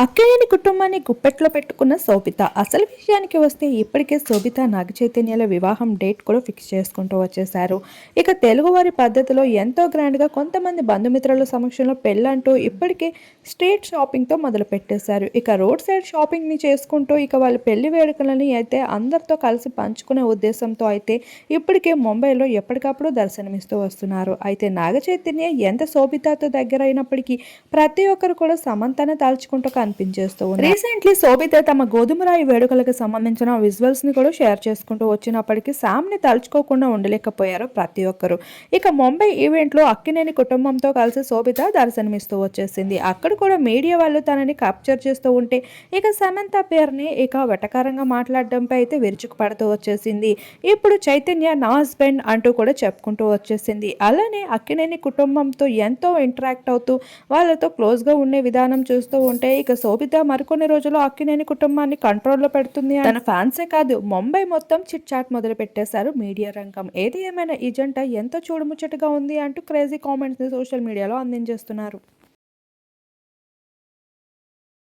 అక్కినేని కుటుంబాన్ని గుప్పెట్లో పెట్టుకున్న శోభిత. అసలు విషయానికి వస్తే ఇప్పటికే శోభిత నాగచైతన్యాల వివాహం డేట్ కూడా ఫిక్స్ చేసుకుంటూ వచ్చేశారు. ఇక తెలుగువారి పద్ధతిలో ఎంతో గ్రాండ్గా కొంతమంది బంధుమిత్రుల సమక్షంలో పెళ్ళంటూ ఇప్పటికే స్ట్రీట్ షాపింగ్తో మొదలు పెట్టేశారు. ఇక రోడ్ సైడ్ షాపింగ్ని చేసుకుంటూ ఇక వాళ్ళ పెళ్లి వేడుకలని అయితే అందరితో కలిసి పంచుకునే ఉద్దేశంతో అయితే ఇప్పటికే ముంబైలో ఎప్పటికప్పుడు దర్శనమిస్తూ వస్తున్నారు. అయితే నాగచైతన్య ఎంత శోభితతో దగ్గర అయినప్పటికీ ప్రతి ఒక్కరు కూడా సమంతనే తలుచుకుంటూ కనిపించేస్తూ ఉన్నారు. రీసెంట్లీ శోభిత తమ గోధుమరాయి వేడుకలకు సంబంధించిన విజువల్స్ ని కూడా షేర్ చేసుకుంటూ వచ్చినప్పటికీ శామ్ ని తలుచుకోకుండా ఉండలేకపోయారు ప్రతి ఒక్కరు. ఇక ముంబై ఈవెంట్ లో అక్కినేని కుటుంబంతో కలిసి శోభిత దర్శనమిస్తూ వచ్చేసింది. అక్కడ కూడా మీడియా వాళ్ళు తనని క్యాప్చర్ చేస్తూ ఉంటే ఇక సమంత పేరుని ఇక వెటకారంగా మాట్లాడడంపై అయితే విరుచుకుపడుతూ వచ్చేసింది. ఇప్పుడు చైతన్య నా హస్బెండ్ అంటూ కూడా చెప్పుకుంటూ వచ్చేసింది. అలానే అక్కినేని కుటుంబంతో ఎంతో ఇంటరాక్ట్ అవుతూ వాళ్ళతో క్లోజ్ గా ఉండే విధానం చూస్తూ ఉంటే ఇక శోభిత మరికొన్ని రోజుల్లో అక్కినేని కుటుంబాన్ని కంట్రోల్లో పెడుతుంది. తన ఫ్యాన్సే కాదు ముంబై మొత్తం చిట్ చాట్ మొదలు పెట్టేశారు మీడియా రంగం. ఏది ఏమైనా ఈ జంట ఎంతో చూడముచ్చటగా ఉంది అంటూ క్రేజీ కామెంట్స్ ని సోషల్ మీడియాలో అందించేస్తున్నారు.